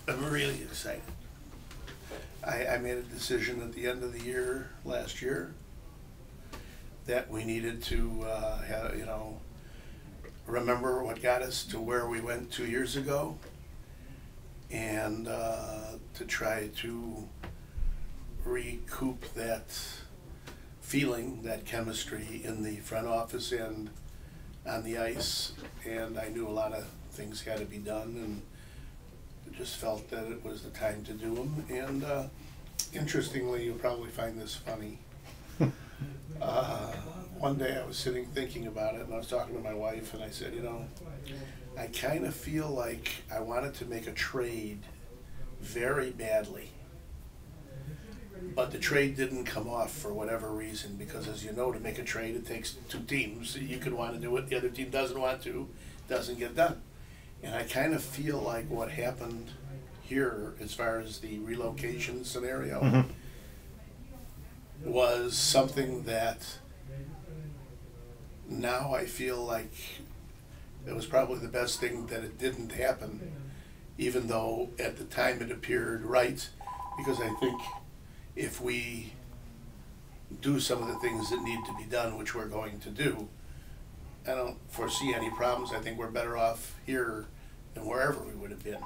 I'm really excited. I made a decision at the end of the year, last year, that we needed to, remember what got us to where we went 2 years ago, and to try to recoup that feeling, that chemistry in the front office and on the ice. And I knew a lot of things had to be done, and just felt that it was the time to do them. And interestingly, you'll probably find this funny. One day I was sitting thinking about it, and I was talking to my wife, and I said, I kind of feel like I wanted to make a trade very badly, but the trade didn't come off for whatever reason, because as you know, to make a trade, it takes two teams. You could want to do it, the other team doesn't want to, doesn't get done. And I kind of feel like what happened here, as far as the relocation scenario, was something that now I feel like it was probably the best thing that it didn't happen, even though at the time it appeared right, because I think if we do some of the things that need to be done, which we're going to do, I don't foresee any problems. I think we're better off here than wherever we would have been.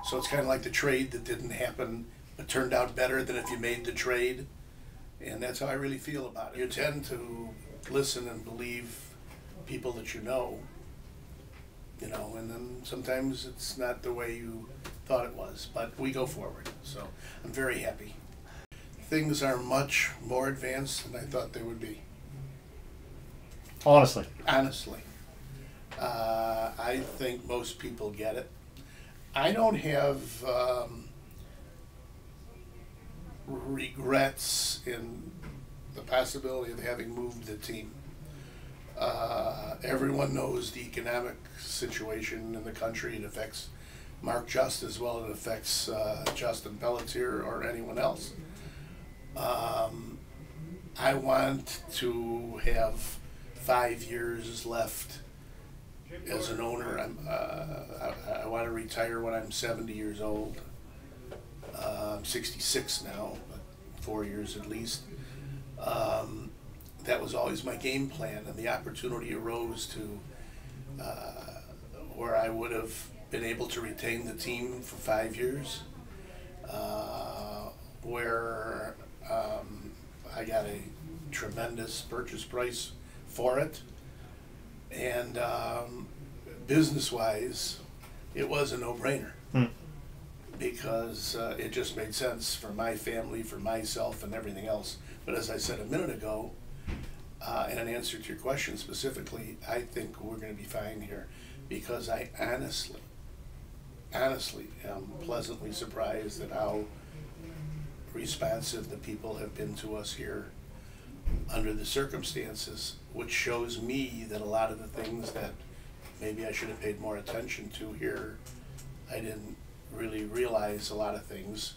So it's kind of like the trade that didn't happen, but turned out better than if you made the trade. And that's how I really feel about it. You tend to listen and believe people that you know, and then sometimes it's not the way you thought it was, but we go forward. So I'm very happy. Things are much more advanced than I thought they would be. Honestly. Honestly. I think most people get it. I don't have regrets in the possibility of having moved the team. Everyone knows the economic situation in the country. It affects Mark Just as well as it affects Justin Pelletier or anyone else. I want to have 5 years left as an owner. I want to retire when I'm 70 years old. I'm 66 now, but 4 years at least. That was always my game plan, and the opportunity arose to where I would have been able to retain the team for 5 years, where I got a tremendous purchase price for it, and business-wise, it was a no-brainer. Because it just made sense for my family, for myself, and everything else. But as I said a minute ago, in an answer to your question specifically, I think we're going to be fine here, because I honestly am pleasantly surprised at how responsive the people have been to us here under the circumstances, which shows me that a lot of the things that maybe I should have paid more attention to here, I didn't really realize a lot of things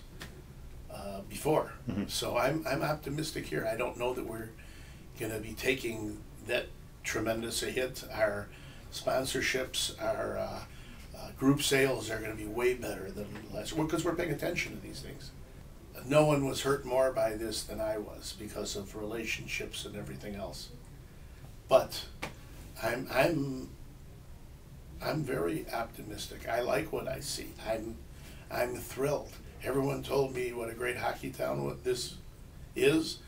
before. So I'm optimistic here. I don't know that we're going to be taking that tremendous a hit. Our sponsorships, our group sales are going to be way better than last year, because we're paying attention to these things. No one was hurt more by this than I was, because of relationships and everything else. But I'm very optimistic. I like what I see. I'm thrilled. Everyone told me what a great hockey town this is.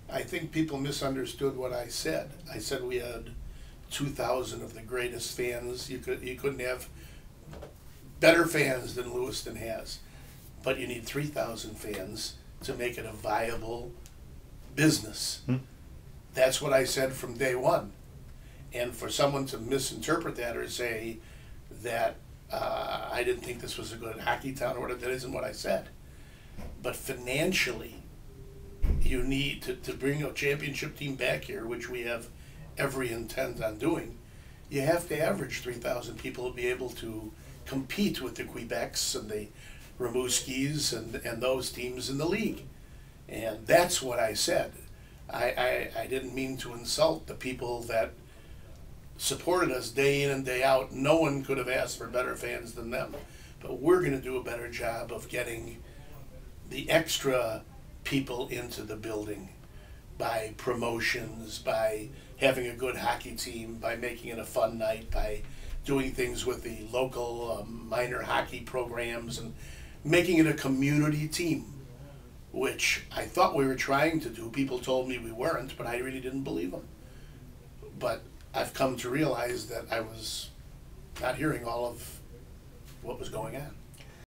I think people misunderstood what I said. I said we had 2,000 of the greatest fans. You couldn't have better fans than Lewiston has, but you need 3,000 fans to make it a viable business. That's what I said from day one. And for someone to misinterpret that or say that I didn't think this was a good hockey town or whatever, that isn't what I said. But financially, you need to bring a championship team back here, which we have every intent on doing. You have to average 3,000 people to be able to compete with the Quebecs and the Rimouskis and those teams in the league. And that's what I said. I didn't mean to insult the people that supported us day in and day out. No one could have asked for better fans than them. but we're gonna do a better job of getting the extra people into the building by promotions, by having a good hockey team, by making it a fun night, by doing things with the local minor hockey programs and making it a community team, which I thought we were trying to do. People told me we weren't, but I really didn't believe them. But I've come to realize that I was not hearing all of what was going on.